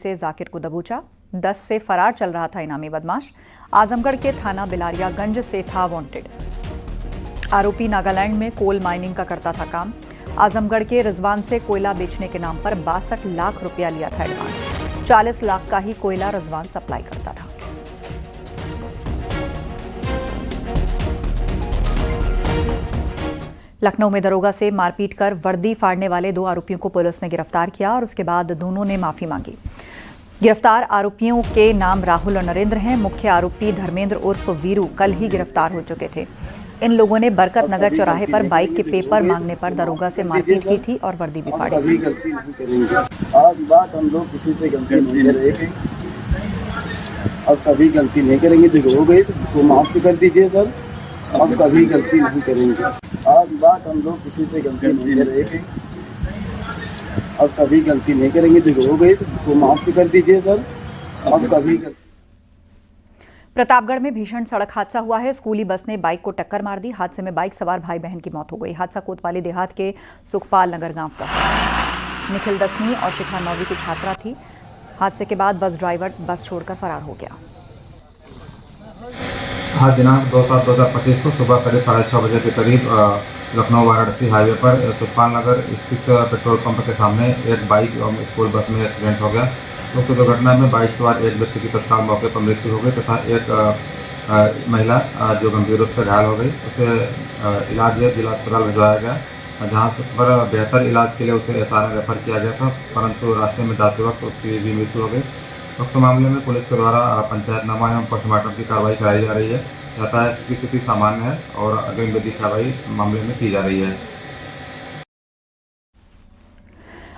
से जाकिर को दबोचा। 10 से फरार चल रहा था इनामी बदमाश। आजमगढ़ के थाना बिलारियागंज से था वांटेड। आरोपी नागालैंड में कोल माइनिंग का करता था काम। आजमगढ़ के रिजवान से कोयला बेचने के नाम पर 62 लाख रुपया लिया था एडवांस। 40 लाख का ही कोयला रिजवान सप्लाई करता था। लखनऊ में दरोगा से मारपीट कर वर्दी फाड़ने वाले 2 आरोपियों को पुलिस ने गिरफ्तार किया और उसके बाद दोनों ने माफी मांगी। गिरफ्तार आरोपियों के नाम राहुल और नरेंद्र हैं। मुख्य आरोपी धर्मेंद्र उर्फ वीरू कल ही गिरफ्तार हो चुके थे। इन लोगों ने बरकत नगर चौराहे पर बाइक के पेपर मांगने पर दरोगा से मारपीट की थी और वर्दी भी फाड़ी थी। आज बात हम लोग किसी से गलती नहीं करेंगे, अब कभी गलती नहीं करेंगे। जो हो गई तो माफ कर दीजिए सर, अब कभी गलती नहीं करेंगे। आज बात हम लोग किसी से गलती नहीं करेंगे, अब कभी गलती नहीं करेंगे। जो हो गई तो माफ कर दीजिए सर, अब कभी। प्रतापगढ़ में भीषण सड़क हादसा हुआ है। स्कूली बस ने बाइक को टक्कर मार दी। हादसे में बाइक सवार भाई बहन की मौत हो गई। हादसा कोतवाली देहात के सुखपाल नगर गांव का है। निखिल 10वीं और शिखा 9वीं की छात्रा थी। हादसे के बाद बस ड्राइवर बस छोड़कर फरार हो गया। आज दिनांक 2/7/2025 को सुबह करीब 6:30 बजे के करीब लखनऊ वाराणसी हाईवे पर सुखपाल नगर स्थित पेट्रोल पंप के सामने एक बाइक और स्कूल बस में एक्सीडेंट हो गया। उक्त दुर्घटना में बाइक सवार एक व्यक्ति की तत्काल मौके पर मृत्यु हो गई तथा एक महिला जो गंभीर रूप से घायल हो गई, उसे इलाज जिला अस्पताल भिजवाया गया, जहां पर बेहतर इलाज के लिए उसे एसआरएन रेफर किया गया था, परंतु रास्ते में जाते वक्त उसकी भी मृत्यु हो गई। उक्त मामले में पुलिस के द्वारा पंचायतनामा एवं पोस्टमार्टम की कार्रवाई कराई जा रही है। यातायात की स्थिति सामान्य है और अग्रिम विधिक कार्रवाई मामले में की जा रही है।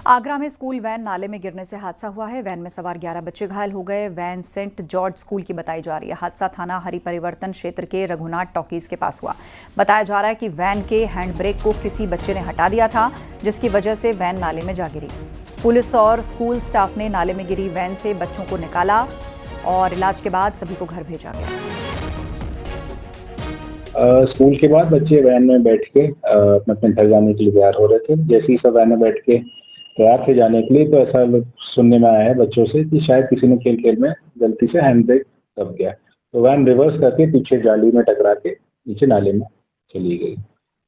आगरा में स्कूल वैन नाले में गिरने से हादसा हुआ है। वैन में सवार 11 बच्चे घायल हो गए। वैन सेंट जॉर्ज स्कूल की बताई जा रही है। हादसा थाना हरि परिवर्तन क्षेत्र के रघुनाथ टॉकीज के पास हुआ। बताया जा रहा है कि वैन के हैंड ब्रेक को किसी बच्चे ने हटा दिया था, जिसकी वजह से वैन नाले में जा गिरी। पुलिस और स्कूल स्टाफ ने नाले में गिरी वैन से बच्चों को निकाला और इलाज के बाद सभी को घर भेजा गया। स्कूल के बाद बच्चे वैन में बैठ के अपने घर जाने के लिए तैयार हो रहे थे। जैसे ही सब वैन में बैठ के तैयार थे जाने के लिए, तो ऐसा सुनने में आया है बच्चों से कि शायद किसी ने खेल में गलती से हैंड ब्रेक दब गया, तो वैन रिवर्स करके पीछे जाली में टकरा के नीचे नाले में चली गई।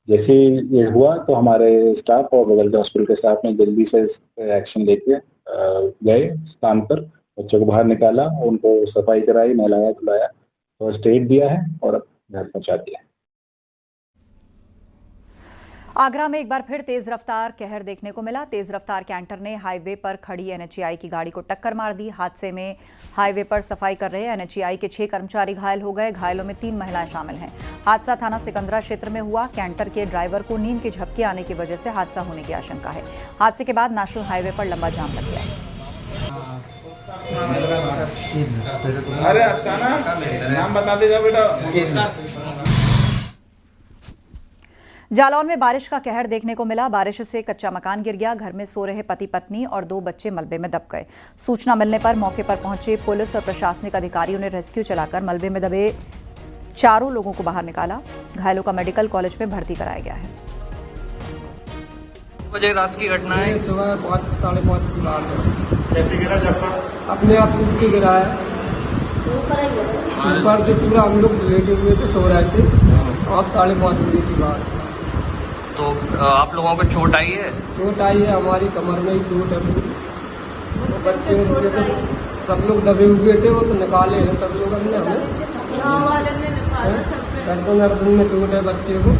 जैसे ये हुआ तो हमारे स्टाफ और बगल के हॉस्पिटल के स्टाफ ने जल्दी से एक्शन लेके गए स्थान पर, बच्चों को बाहर निकाला, उनको सफाई कराई, नहलाया धुलाया, फर्स्ट एड दिया है और घर पहुंचा दिया। आगरा में एक बार फिर तेज रफ्तार कहर देखने को मिला। तेज रफ्तार कैंटर ने हाईवे पर खड़ी एनएचएआई की गाड़ी को टक्कर मार दी। हादसे में हाईवे पर सफाई कर रहे एनएचएआई के 6 कर्मचारी घायल हो गए। घायलों में 3 महिलाएं शामिल हैं। हादसा थाना सिकंदरा क्षेत्र में हुआ। कैंटर के ड्राइवर को नींद के झपके आने की वजह से हादसा होने की आशंका है। हादसे के बाद नेशनल हाईवे पर लंबा जाम लग गया है। अरे अफसाना, नाम बता दे बेटा। जालौन में बारिश का कहर देखने को मिला। बारिश से कच्चा मकान गिर गया। घर में सो रहे पति पत्नी और 2 बच्चे मलबे में दब गए। सूचना मिलने पर मौके पर पहुंचे पुलिस और प्रशासनिक अधिकारियों ने रेस्क्यू चलाकर मलबे में दबे 4 लोगों को बाहर निकाला। घायलों का मेडिकल कॉलेज में भर्ती कराया गया है। बजे रात की घटना है। सुबह 5 साढ़े 5 की बात है। कैसे गिरा? चप्पल अपने आप टूट के गिरा है। ऊपर से पूरा हम लोग लेटे हुए थे, सो रहे थे और 5:30 बजे की बात। तो आप लोगों को चोट आई है? चोट आई है, हमारी कमर में ही चोट है। तो बच्चे तो सब लोग दबे हुए थे, वो तो निकाले हैं सब लोग। हमने गर्दन में चोट है बच्चे को,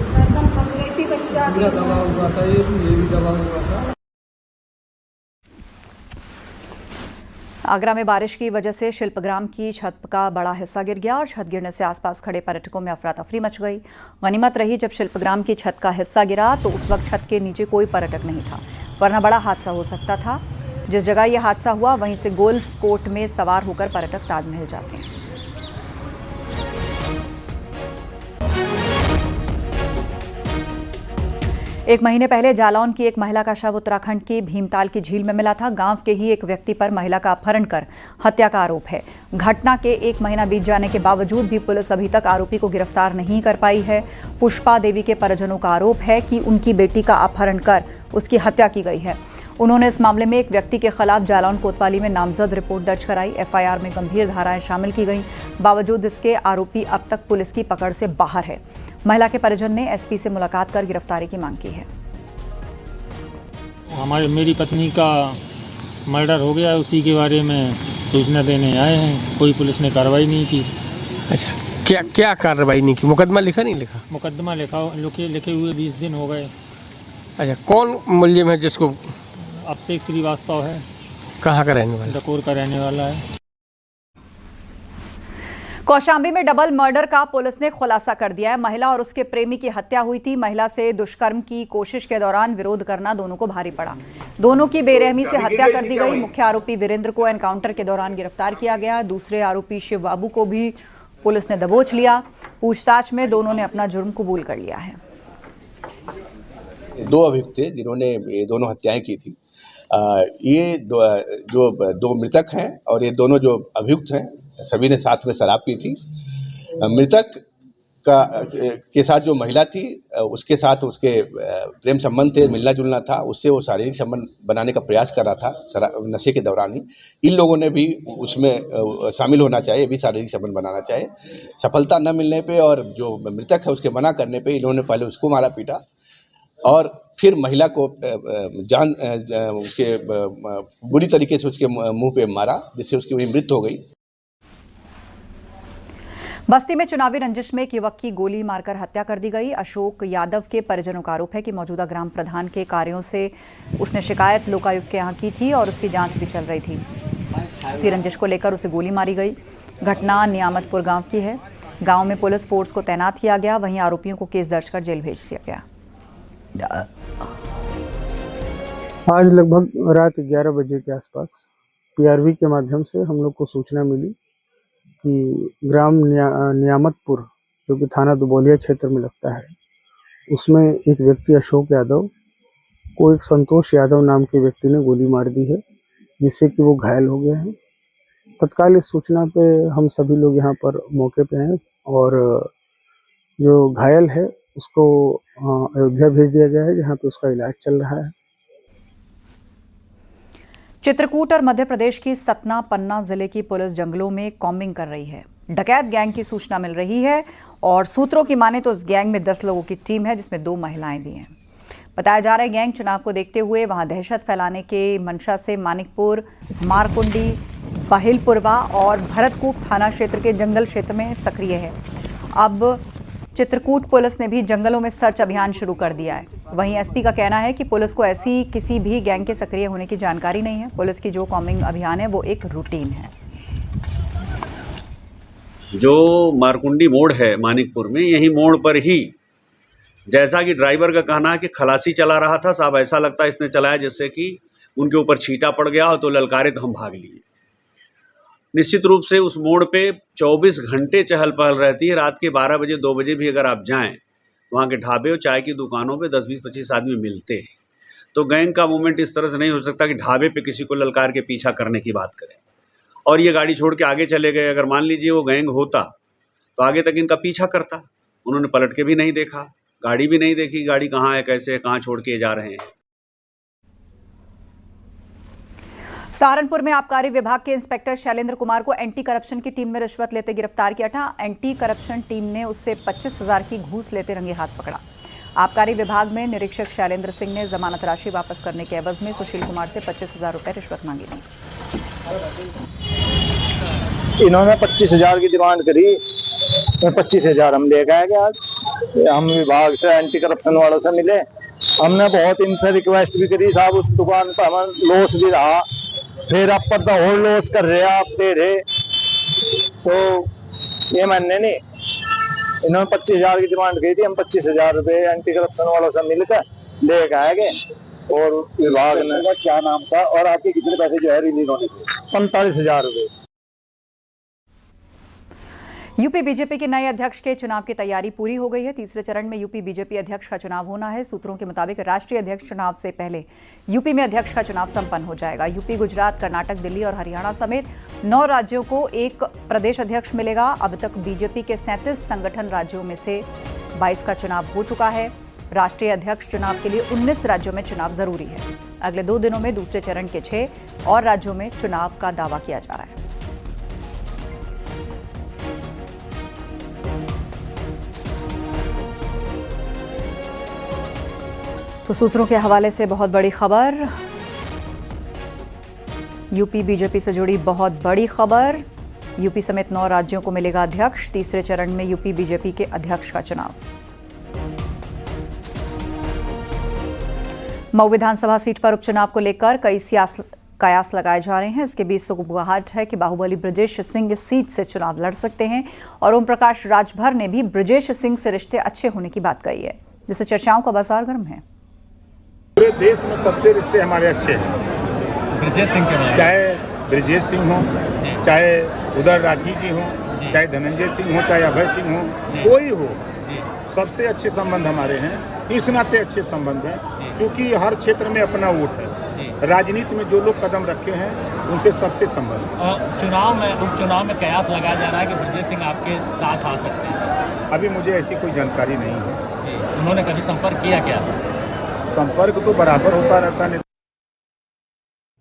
पूरा दबा हुआ था, ये भी दबा हुआ था। आगरा में बारिश की वजह से शिल्पग्राम की छत का बड़ा हिस्सा गिर गया और छत गिरने से आसपास खड़े पर्यटकों में अफरा तफरी मच गई। गनीमत रही जब शिल्पग्राम की छत का हिस्सा गिरा तो उस वक्त छत के नीचे कोई पर्यटक नहीं था, वरना बड़ा हादसा हो सकता था। जिस जगह यह हादसा हुआ वहीं से गोल्फ कोर्ट में सवार होकर पर्यटक ताजमहल जाते हैं। एक महीने पहले जालौन की एक महिला का शव उत्तराखंड की भीमताल की झील में मिला था। गांव के ही एक व्यक्ति पर महिला का अपहरण कर हत्या का आरोप है। घटना के 1 महीना बीत जाने के बावजूद भी पुलिस अभी तक आरोपी को गिरफ्तार नहीं कर पाई है। पुष्पा देवी के परिजनों का आरोप है कि उनकी बेटी का अपहरण कर उसकी हत्या की गई है। उन्होंने इस मामले में एक व्यक्ति के खिलाफ जालौन कोतवाली में नामजद रिपोर्ट दर्ज कराई। एफआईआर में गंभीर धाराएं शामिल की गईं। बावजूद इसके आरोपी अब तक पुलिस की पकड़ से बाहर है। महिला के परिजन ने एसपी से मुलाकात कर गिरफ्तारी की मांग की है। मेरी पत्नी का मर्डर हो गया, उसी के बारे में सूचना देने आए हैं। कोई पुलिस ने कार्रवाई नहीं की। अच्छा, क्या कार्रवाई नहीं की? मुकदमा लिखा नहीं लिखा? मुकदमा लिखे हुए 20 दिन हो गए। अच्छा, कौन मुलजिम है जिसको? अभिषेक श्रीवास्तव है। कहाँ का रहने वाला? डकोर का रहने वाला है। कौशाम्बी में डबल मर्डर का पुलिस ने खुलासा कर दिया है। महिला और उसके प्रेमी की हत्या हुई थी। महिला से दुष्कर्म की कोशिश के दौरान विरोध करना दोनों को भारी पड़ा। दोनों की बेरहमी से हत्या कर दी गई। मुख्य आरोपी वीरेंद्र को एनकाउंटर के दौरान गिरफ्तार किया गया। दूसरे आरोपी शिव बाबू को भी पुलिस ने दबोच लिया। पूछताछ में दोनों ने अपना जुर्म कबूल कर लिया है। 2 अभियुक्त थे जिन्होंने ये दोनों हत्याएं की थी। ये दो मृतक हैं और ये दोनों जो अभियुक्त हैं सभी ने साथ में शराब पी थी। मृतक के साथ जो महिला थी उसके साथ उसके प्रेम संबंध थे, मिलना जुलना था। उससे वो शारीरिक संबंध बनाने का प्रयास कर रहा था नशे के दौरान ही। इन लोगों ने भी उसमें शामिल होना चाहिए, भी शारीरिक संबंध बनाना चाहिए। सफलता न मिलने पे और जो मृतक है उसके मना करने पे इन्होंने पहले उसको मारा पीटा और फिर महिला को जान के बुरी तरीके से उसके मुंह पे मारा, जिससे उसकी मृत्यु हो गई। बस्ती में चुनावी रंजिश में एक युवक की गोली मारकर हत्या कर दी गई। अशोक यादव के परिजनों का आरोप है कि मौजूदा ग्राम प्रधान के कार्यों से उसने शिकायत लोकायुक्त के यहाँ की थी और उसकी जांच भी चल रही थी। इसी रंजिश को लेकर उसे गोली मारी गई। घटना नियामतपुर गांव की है। गांव में पुलिस फोर्स को तैनात किया गया। वहीं आरोपियों को केस दर्ज कर जेल भेज दिया गया। आज लगभग रात 11 बजे के आसपास पीआरवी के माध्यम से हम लोग को सूचना मिली कि ग्राम नियामतपुर जो कि थाना दुबौलिया क्षेत्र में लगता है, उसमें एक व्यक्ति अशोक यादव को एक संतोष यादव नाम के व्यक्ति ने गोली मार दी है, जिससे कि वो घायल हो गए हैं। तत्काल इस सूचना पे हम सभी लोग यहाँ पर मौके पे हैं और जो घायल है उसको अयोध्या भेज दिया गया है, जहाँ पे उसका इलाज चल रहा है। चित्रकूट और मध्य प्रदेश की सतना पन्ना जिले की पुलिस जंगलों में कॉम्बिंग कर रही है। डकैत गैंग की सूचना मिल रही है और सूत्रों की माने तो इस गैंग में 10 लोगों की टीम है, जिसमें 2 महिलाएं भी हैं। बताया जा रहा है गैंग चुनाव को देखते हुए वहां दहशत फैलाने के मंशा से मानिकपुर, मारकुंडी, बहिलपुरवा और भरतकूप थाना क्षेत्र के जंगल क्षेत्र में सक्रिय है। अब चित्रकूट पुलिस ने भी जंगलों में सर्च अभियान शुरू कर दिया है। वहीं एसपी का कहना है कि पुलिस को ऐसी किसी भी गैंग के सक्रिय होने की जानकारी नहीं है। पुलिस की जो कॉम्बिंग अभियान है वो एक रूटीन है। जो मारकुंडी मोड़ है मानिकपुर में, यही मोड़ पर ही जैसा कि ड्राइवर का कहना है कि खलासी चला रहा था, साहब ऐसा लगता है इसने चलाया जिससे कि उनके ऊपर छींटा पड़ गया हो, तो ललकारे तो हम भाग लिए। निश्चित रूप से उस मोड़ पे 24 घंटे चहल पहल रहती है। रात के 12 बजे 2 बजे भी अगर आप जाएं, वहाँ के ढाबे और चाय की दुकानों पे 10, 20, 25 आदमी मिलते हैं। तो गैंग का मूवमेंट इस तरह से नहीं हो सकता कि ढाबे पे किसी को ललकार के पीछा करने की बात करें और ये गाड़ी छोड़ के आगे चले गए। अगर मान लीजिए वो गैंग होता तो आगे तक इनका पीछा करता। उन्होंने पलट के भी नहीं देखा, गाड़ी भी नहीं देखी, गाड़ी कहाँ है, कैसे है, कहाँ छोड़ के जा रहे हैं। सहारनपुर में आबकारी विभाग के इंस्पेक्टर शैलेंद्र कुमार को एंटी करप्शन की टीम में रिश्वत लेते गिरफ्तार किया था। एंटी करप्शन टीम ने उससे 25,000 की घूस लेते रंगे हाथ पकड़ा। आबकारी विभाग में निरीक्षक शैलेंद्र सिंह ने जमानत राशि वापस करने के एवज में सुशील कुमार से 25,000 रुपए रिश्वत मांगी थी। इन्होंने 25,000 की डिमांड करी, 25,000 हम ले गए। आज हम विभाग से एंटी करप्शन वालों से मिले, हमने बहुत इनसे रिक्वेस्ट भी करी, साहब उस दुकान पर हमें लॉस भी रहा, फिर आप पर और लॉस कर रहे आप दे रहे, तो ये मानने नहीं। इन्होंने 25,000 की डिमांड की थी, हम 25,000 रुपए एंटी करप्शन वालों से मिलकर ले गए और विभाग ने क्या नाम था और आपके कितने पैसे जो है रिलीज होने थे? 45,000 रुपए। यूपी बीजेपी के नए अध्यक्ष के चुनाव की तैयारी पूरी हो गई है। तीसरे चरण में यूपी बीजेपी अध्यक्ष का चुनाव होना है। सूत्रों के मुताबिक राष्ट्रीय अध्यक्ष चुनाव से पहले यूपी में अध्यक्ष का चुनाव संपन्न हो जाएगा। यूपी, गुजरात, कर्नाटक, दिल्ली और हरियाणा समेत 9 राज्यों को एक प्रदेश अध्यक्ष मिलेगा। अब तक बीजेपी के 37 संगठन राज्यों में से 22 का चुनाव हो चुका है। राष्ट्रीय अध्यक्ष चुनाव के लिए 19 राज्यों में चुनाव जरूरी है। अगले 2 दिनों में दूसरे चरण के 6 और राज्यों में चुनाव का दावा किया जा रहा है। तो सूत्रों के हवाले से बहुत बड़ी खबर, यूपी बीजेपी से जुड़ी बहुत बड़ी खबर। यूपी समेत 9 राज्यों को मिलेगा अध्यक्ष। तीसरे चरण में यूपी बीजेपी के अध्यक्ष का चुनाव। मऊ विधानसभा सीट पर उपचुनाव को लेकर कई कयास लगाए जा रहे हैं। इसके बीच सुगबुगाहट है कि बाहुबली ब्रजेश सिंह इस सीट से चुनाव लड़ सकते हैं और ओम प्रकाश राजभर ने भी ब्रजेश सिंह से रिश्ते अच्छे होने की बात कही है, जिससे चर्चाओं का बाजार गर्म है। पूरे देश में सबसे रिश्ते हमारे अच्छे हैं ब्रजेश सिंह के, चाहे ब्रजेश सिंह हो, चाहे उदय राठी जी हो, चाहे धनंजय सिंह हो, चाहे अभय सिंह हो, कोई हो, सबसे अच्छे संबंध हमारे हैं। इस नाते अच्छे संबंध हैं क्योंकि हर क्षेत्र में अपना वोट है। राजनीति में जो लोग कदम रखे हैं उनसे सबसे संबंध है। चुनाव में उपचुनाव में कयास लगाया जा रहा है कि ब्रजेश सिंह आपके साथ आ सकते हैं। अभी मुझे ऐसी कोई जानकारी नहीं है। उन्होंने कभी संपर्क किया क्या? संपर्क तो बराबर होता रहता है।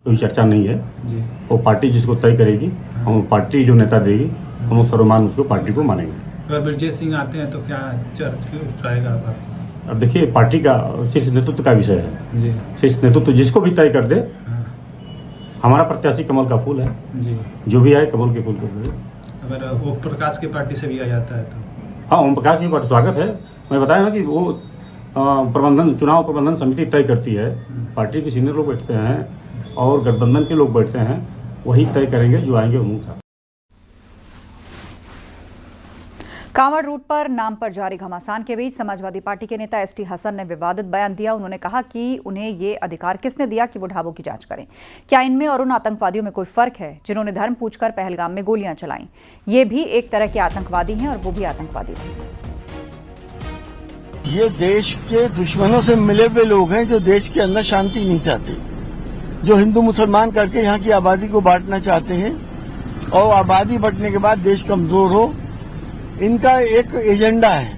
कोई चर्चा नहीं है जी। वो पार्टी जिसको तय करेगी, हम पार्टी जो नेता देगी हम सर्वमान उसको पार्टी को मानेंगे। अगर ब्रजेश सिंह आते हैं तो क्या चर्चा रहेगा? अब देखिए पार्टी का शीर्ष नेतृत्व का विषय है जी। शीर्ष नेतृत्व जिसको भी तय कर दे। हमारा प्रत्याशी कमल का फूल है जी। जो भी आए कमल के फूल को दे। अगर ओम प्रकाश की पार्टी से भी आ जाता है तो? हाँ, ओम प्रकाश की पार्टी स्वागत है। मैं बताया ना कि वो चुनाव प्रबंधन समिति तय करती है। पार्टी के सीनियर लोग बैठते हैं और गठबंधन के लोग बैठते हैं, वही तय करेंगे जो आएंगे उनके साथ। कांवड़ रूट पर नाम पर जारी घमासान के बीच समाजवादी पार्टी के नेता एसटी हसन ने विवादित बयान दिया। उन्होंने कहा कि उन्हें ये अधिकार किसने दिया कि वो ढाबों की जांच करें। क्या इनमें और उन आतंकवादियों में कोई फर्क है जिन्होंने धर्म पूछकर पहलगाम में गोलियां चलाईं? ये भी एक तरह के आतंकवादी हैं और वो भी आतंकवादी थे। ये देश के दुश्मनों से मिले हुए लोग हैं जो देश के अंदर शांति नहीं चाहते, जो हिंदू मुसलमान करके यहाँ की आबादी को बांटना चाहते हैं और आबादी बढ़ने के बाद देश कमजोर हो। इनका एक एजेंडा है,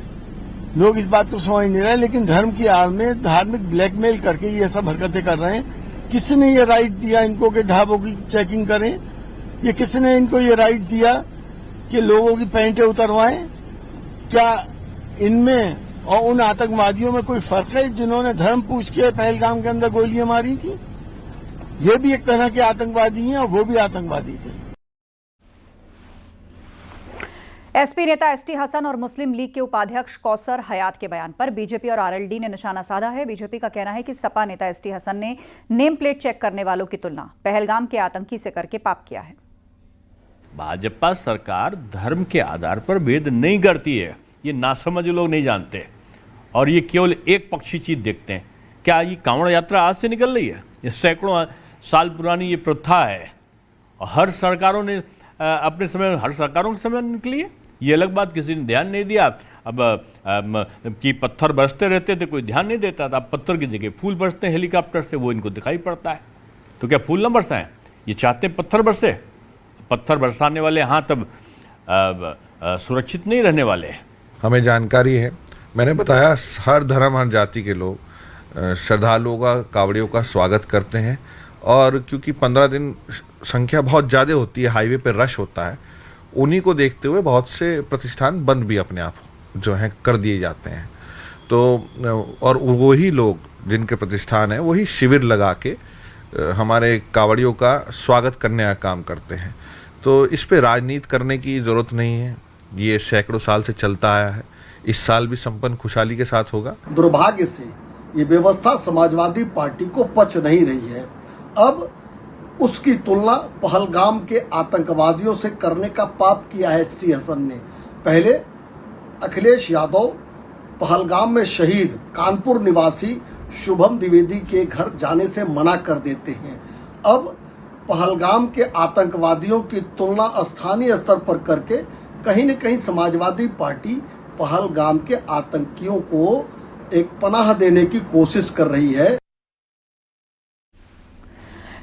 लोग इस बात को समझ नहीं रहे, लेकिन धर्म की आड़ में धार्मिक ब्लैकमेल करके ये सब हरकतें कर रहे हैं। किसने ये राइट दिया इनको कि ढाबों की चेकिंग करें? ये किसने इनको ये राइट दिया कि लोगों की पैंटें उतरवाएं? क्या इनमें और उन आतंकवादियों में कोई फर्क है जिन्होंने धर्म पूछ के पहलगाम के अंदर गोलियां मारी थी? ये भी एक तरह के आतंकवादी हैं और वो भी आतंकवादी थे। एसपी नेता एसटी हसन और मुस्लिम लीग के उपाध्यक्ष कौसर हयात के बयान पर बीजेपी और आरएलडी ने निशाना साधा है। बीजेपी का कहना है कि सपा नेता एसटी हसन ने नेम प्लेट चेक करने वालों की तुलना पहलगाम के आतंकी से करके पाप किया है। भाजपा सरकार धर्म के आधार पर भेद नहीं करती है, ये नासमझ लोग नहीं जानते और ये केवल एक पक्षी चीज देखते हैं। क्या ये कांवड़ यात्रा आज से निकल रही है? ये सैकड़ों साल पुरानी ये प्रथा है और हर सरकारों ने अपने समय, हर सरकारों के समय निकली है। ये अलग बात, किसी ने ध्यान नहीं दिया। अब कि पत्थर बरसते रहते थे, कोई ध्यान नहीं देता था। अब पत्थर की जगह फूल बरसते हैं हेलीकॉप्टर से, वो इनको दिखाई पड़ता है। तो क्या फूल न बरसाएं? ये चाहते हैं पत्थर बरसे। पत्थर बरसाने वाले हाँ तब सुरक्षित नहीं रहने वाले। हमें जानकारी है, मैंने बताया, हर धर्म हर जाति के लोग श्रद्धालुओं का, कावड़ियों का स्वागत करते हैं। और क्योंकि 15 दिन संख्या बहुत ज़्यादा होती है, हाईवे पर रश होता है, उन्हीं को देखते हुए बहुत से प्रतिष्ठान बंद भी अपने आप जो हैं कर दिए जाते हैं। तो और वही लोग जिनके प्रतिष्ठान है वही शिविर लगा के हमारे कावड़ियों का स्वागत करने का काम करते हैं। तो इस पे राजनीति करने की ज़रूरत नहीं है, ये सैकड़ों साल से चलता आया है। इस साल भी संपन्न खुशहाली के साथ होगा। दुर्भाग्य से ये व्यवस्था समाजवादी पार्टी को पच नहीं रही है। अब उसकी तुलना पहलगाम के आतंकवादियों से करने का पाप किया है एसटी हसन ने। पहले अखिलेश यादव पहलगाम में शहीद कानपुर निवासी शुभम द्विवेदी के घर जाने से मना कर देते हैं। अब पहलगाम के आतंकवादियों की तुलना स्थानीय स्तर पर करके कहीं न कहीं समाजवादी पार्टी पहलगाम के आतंकियों को एक पनाह देने की कोशिश कर रही है।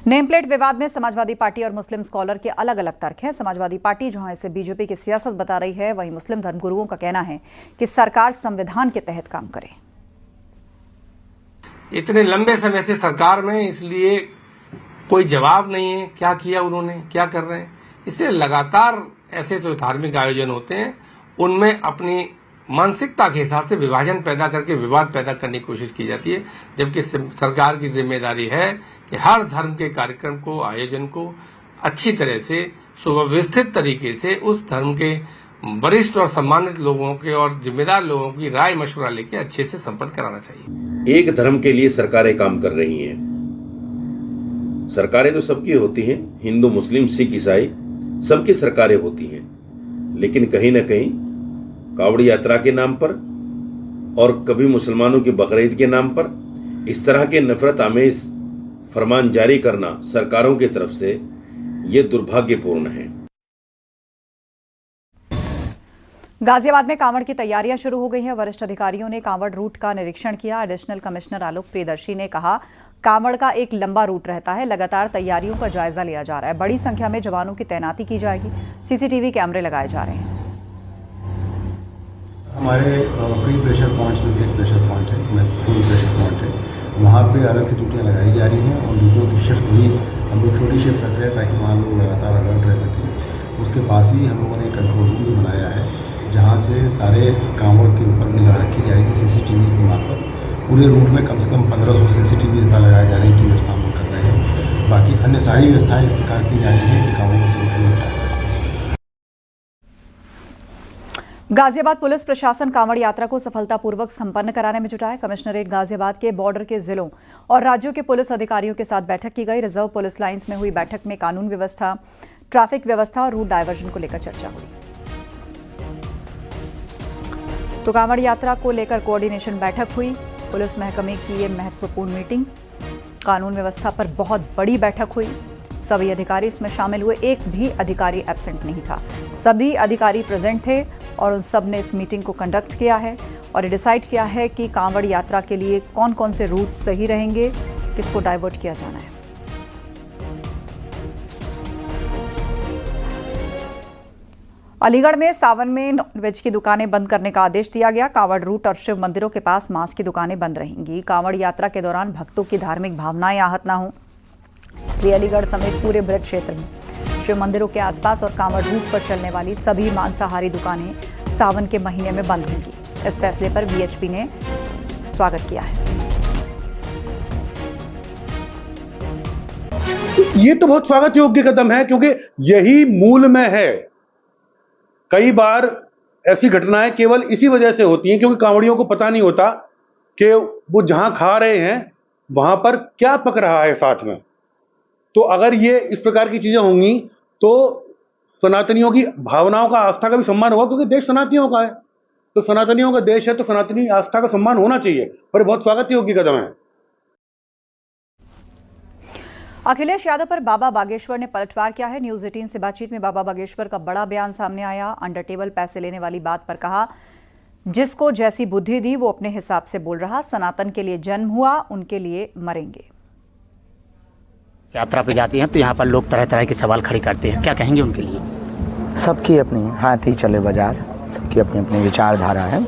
नेम प्लेट विवाद में समाजवादी पार्टी और मुस्लिम स्कॉलर के अलग अलग तर्क हैं। समाजवादी पार्टी जहां इसे बीजेपी की सियासत बता रही है, वहीं मुस्लिम धर्मगुरुओं का कहना है कि सरकार संविधान के तहत काम करे। इतने लंबे समय से सरकार में, इसलिए कोई जवाब नहीं है क्या किया उन्होंने, क्या कर रहे हैं। इसलिए लगातार ऐसे जो धार्मिक आयोजन होते हैं उनमें अपनी मानसिकता के हिसाब से विभाजन पैदा करके विवाद पैदा करने की कोशिश की जाती है, जबकि सरकार की जिम्मेदारी है कि हर धर्म के कार्यक्रम को, आयोजन को अच्छी तरह से सुव्यवस्थित तरीके से उस धर्म के वरिष्ठ और सम्मानित लोगों के और जिम्मेदार लोगों की राय मशवरा लेके अच्छे से संपन्न कराना चाहिए। एक धर्म के लिए सरकारें काम कर रही हैं। सरकारें तो सबकी होती हैं, हिंदू, मुस्लिम, सिख, ईसाई सबकी सरकारें होती हैं, लेकिन कहीं न कहीं कावड़ी यात्रा के नाम पर और कभी मुसलमानों की बकरीद के नाम पर इस तरह के नफरत आमेज फरमान जारी करना सरकारों की तरफ से ये दुर्भाग्यपूर्ण है। गाजियाबाद में कांवड़ की तैयारियां शुरू हो गई हैं। वरिष्ठ अधिकारियों ने कांवड़ रूट का निरीक्षण किया। एडिशनल कमिश्नर आलोक प्रियदर्शी ने कहा, कांवड़ का एक लंबा रूट रहता है, लगातार तैयारियों का जायजा लिया जा रहा है। बड़ी संख्या में जवानों की तैनाती की जाएगी। सीसीटीवी कैमरे लगाए जा रहे हैं। हमारे कई प्रेशर पॉइंट्स में से एक प्रेशर पॉइंट है, महत्वपूर्ण प्रेशर पॉइंट है, वहाँ पे अलग से ड्यूटियाँ लगाई जा रही हैं और ड्यूटियों की शिफ्ट भी हम लोग छोटी शिफ्ट रख रहे हैं ताकि वहाँ लोग लगातार अलर्ट रह सकें। उसके पास ही हम लोगों ने कंट्रोल रूम भी बनाया है जहाँ से सारे कांवड़ के ऊपर निगाह रखी जाएगी सीसीटीवी के मार्फत। पूरे रूट में कम से कम 1500 सीसीटीवी लगाए जा रहे हैं की व्यवस्था हम कर रहे हैं। बाकी अन्य सारी व्यवस्थाएँ इस प्रकार की जा रही हैं कि कांवड़ को सुरक्षित रखा जाए। गाजियाबाद पुलिस प्रशासन कांवड़ यात्रा को सफलतापूर्वक संपन्न कराने में जुटा है। कमिश्नरेट गाजियाबाद के बॉर्डर के जिलों और राज्यों के पुलिस अधिकारियों के साथ बैठक की गई। रिजर्व पुलिस लाइंस में हुई बैठक में कानून व्यवस्था, ट्रैफिक व्यवस्था और रूट डायवर्जन को लेकर चर्चा हुई। तो कांवड़ यात्रा को लेकर कोऑर्डिनेशन बैठक हुई। पुलिस महकमे की ये महत्वपूर्ण मीटिंग, कानून व्यवस्था पर बहुत बड़ी बैठक हुई। सभी अधिकारी इसमें शामिल हुए, एक भी अधिकारी एब्सेंट नहीं था। सभी अधिकारी प्रेजेंट थे और उन सब ने इस मीटिंग को कंडक्ट किया है और डिसाइड किया है कि कांवड़ यात्रा के लिए कौन कौन से रूट सही रहेंगे, किसको डाइवर्ट किया जाना है। अलीगढ़ में सावन में नॉनवेज की दुकानें बंद करने का आदेश दिया गया। कांवड़ रूट और शिव मंदिरों के पास मांस की दुकानें बंद रहेंगी। कांवड़ यात्रा के दौरान भक्तों की धार्मिक भावनाएं आहत ना हो, इसलिए अलीगढ़ समेत पूरे ब्रज क्षेत्र में शिव मंदिरों के आसपास और कांवड़ रूट पर चलने वाली सभी मांसाहारी दुकानें सावन के महीने में बंद होंगी। इस फैसले पर वीएचपी ने स्वागत किया है। ये तो बहुत स्वागत योग्य कदम है क्योंकि यही मूल में है। कई बार ऐसी घटनाएं केवल इसी वजह से होती हैं क्योंकि कांवड़ियों को पता नहीं होता कि वो जहां खा रहे हैं वहां पर क्या पक रहा है साथ में। तो अगर ये इस प्रकार की चीजें होंगी तो सनातनियों की भावनाओं का, आस्था का भी सम्मान होगा क्योंकि देश सनातनियों का है। तो सनातनियों का देश है तो सनातनी आस्था का सम्मान होना चाहिए और बहुत स्वागत योग्य कदम है। अखिलेश यादव पर बाबा बागेश्वर ने पलटवार किया है। न्यूज 18 से बातचीत में बाबा बागेश्वर का बड़ा बयान सामने आया। अंडर टेबल पैसे लेने वाली बात पर कहा, जिसको जैसी बुद्धि दी वो अपने हिसाब से बोल रहा। सनातन के लिए जन्म हुआ, उनके लिए मरेंगे। यात्रा पे जाती हैं तो यहाँ पर लोग तरह तरह के सवाल खड़े करते हैं, क्या कहेंगे उनके लिए? सबकी अपनी हाथ ही चले बाजार, सबकी अपनी अपनी विचारधारा है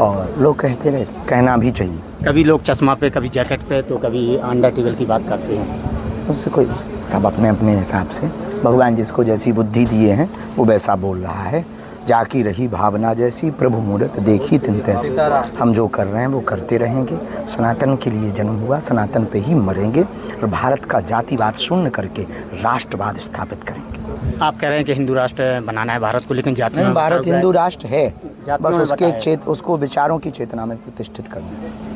और लोग कहते रहते, कहना भी चाहिए। कभी लोग चश्मा पे, कभी जैकेट पे, तो कभी अंडर टेबल की बात करते हैं। उससे कोई, सब अपने अपने हिसाब से, भगवान जिसको जैसी बुद्धि दिए हैं वो वैसा बोल रहा है। जाकी रही भावना जैसी, प्रभु मूरत देखी तिन तैसी। हम जो कर रहे हैं वो करते रहेंगे। सनातन के लिए जन्म हुआ, सनातन पे ही मरेंगे और भारत का जातिवाद शून्य करके राष्ट्रवाद स्थापित करेंगे। आप कह रहे हैं कि हिंदू राष्ट्र बनाना है भारत को, लेकिन जाति में भारत हिंदू राष्ट्र है, बस उसको विचारों की चेतना में प्रतिष्ठित करना है।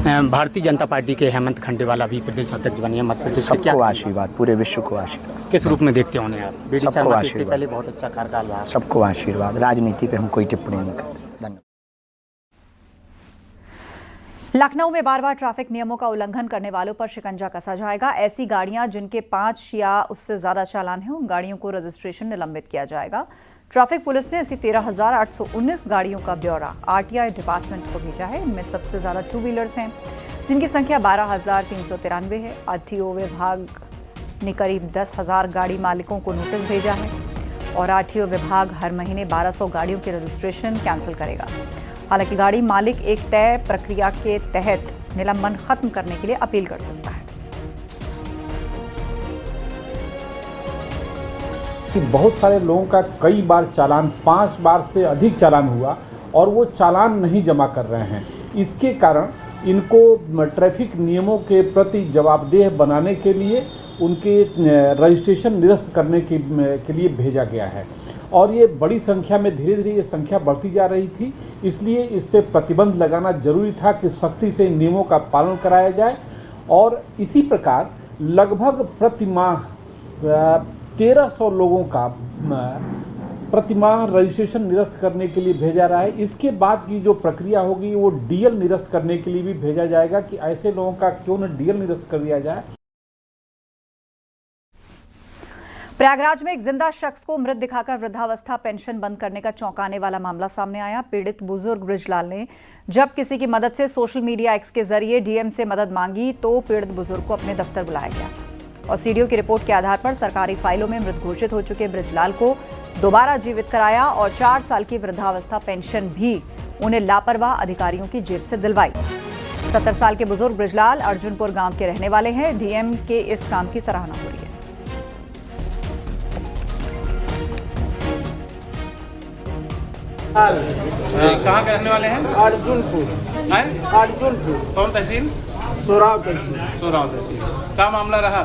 भारतीय जनता पार्टी के हेमंत खंडेवाला भी प्रदेश अध्यक्ष बने हैं मध्य प्रदेश। सबको आशीर्वाद, पूरे विश्व को आशीर्वाद। किस रूप में देखते होंगे आप? सबको आशीर्वाद, पहले बहुत अच्छा कार्यकाल रहा। सबको आशीर्वाद। राजनीति पे हम कोई टिप्पणी नहीं करते। धन्यवाद। लखनऊ में बार बार ट्रैफिक नियमों का उल्लंघन करने वालों पर शिकंजा कसा जाएगा। ऐसी गाड़ियां जिनके 5 या उससे ज्यादा चालान हैं, उन गाड़ियों को रजिस्ट्रेशन निलंबित किया जाएगा। ट्रैफिक पुलिस ने ऐसी 13,819 गाड़ियों का ब्यौरा आरटीआई डिपार्टमेंट को भेजा है। इनमें सबसे ज्यादा 2 व्हीलर्स हैं जिनकी संख्या 12,393 है। आरटीओ विभाग ने करीब 10,000 गाड़ी मालिकों को नोटिस भेजा है और आरटीओ विभाग हर महीने 1200 गाड़ियों के रजिस्ट्रेशन कैंसिल करेगा। हालांकि गाड़ी मालिक एक तय प्रक्रिया के तहत निलंबन खत्म करने के लिए अपील कर सकता है। कि बहुत सारे लोगों का कई बार चालान, 5 बार से अधिक चालान हुआ और वो चालान नहीं जमा कर रहे हैं। इसके कारण इनको ट्रैफिक नियमों के प्रति जवाबदेह बनाने के लिए उनके रजिस्ट्रेशन निरस्त करने के लिए भेजा गया है और ये बड़ी संख्या में धीरे धीरे ये संख्या बढ़ती जा रही थी। इसलिए इस पर प्रतिबंध लगाना जरूरी था कि सख्ती से इन नियमों का पालन कराया जाए और इसी प्रकार लगभग प्रति माह 1300 लोगों का प्रतिमाह रजिस्ट्रेशन निरस्त करने के लिए भेजा रहा है। इसके बाद की जो प्रक्रिया होगी वो डीएल निरस्त करने के लिए भी भेजा जाएगा कि ऐसे लोगों का क्यों न डीएल निरस्त कर दिया जाए। प्रयागराज में एक जिंदा शख्स को मृत दिखाकर वृद्धावस्था पेंशन बंद करने का चौंकाने वाला मामला सामने आया। पीड़ित बुजुर्ग ब्रिजलाल ने जब किसी की मदद से सोशल मीडिया एक्स के जरिए डीएम से मदद मांगी तो पीड़ित बुजुर्ग को अपने दफ्तर बुलाया गया और सीडीओ की रिपोर्ट के आधार पर सरकारी फाइलों में मृत घोषित हो चुके ब्रिजलाल को दोबारा जीवित कराया और 4 साल की वृद्धावस्था पेंशन भी उन्हें लापरवाह अधिकारियों की जेब से दिलवाई। 70 साल के बुजुर्ग ब्रिजलाल अर्जुनपुर गांव के रहने वाले हैं। डीएम के इस काम की सराहना हो रही है। कहाँ के रहने वाले हैं? अर्जुनपुर। अर्जुनपुर। कौन तहसील? सोराव तहसील। सोराव तहसील। क्या मामला रहा?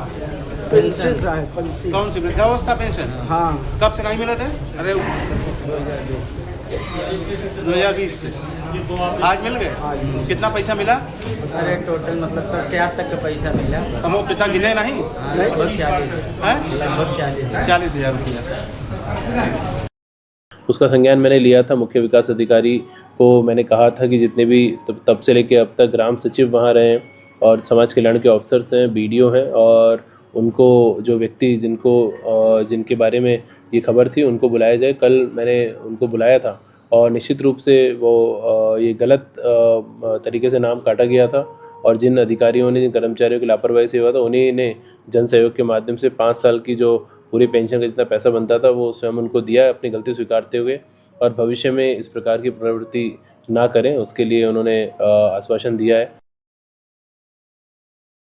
पेंशन साहब, पेंशन। कौन सी वृद्धावस्था पेंशन? हाँ। कब से नहीं मिला था? अरे 2020 से। आज मिल गए? कितना पैसा मिला? अरे टोटल मतलब 10 से 8 तक का पैसा मिला। हम वो कितना गिने नहीं? लगभग 40,000 रुपया। उसका संज्ञान मैंने लिया था। मुख्य विकास अधिकारी को मैंने कहा था कि जितने भी तब से लेकर अब तक ग्राम सचिव वहाँ रहे हैं और समाज कल्याण के ऑफिसर्स हैं, बीडीओ हैं और उनको जो व्यक्ति जिनके बारे में ये खबर थी उनको बुलाया जाए। कल मैंने उनको बुलाया था और निश्चित रूप से वो ये गलत तरीके से नाम काटा गया था और जिन अधिकारियों ने, जिन कर्मचारियों की लापरवाही से हुआ था उन्हीं ने जन सहयोग के माध्यम से 5 साल की जो पूरी पेंशन का जितना पैसा बनता था वो स्वयं उनको दिया अपनी गलती स्वीकारते हुए और भविष्य में इस प्रकार की प्रवृत्ति ना करें उसके लिए उन्होंने आश्वासन दिया है।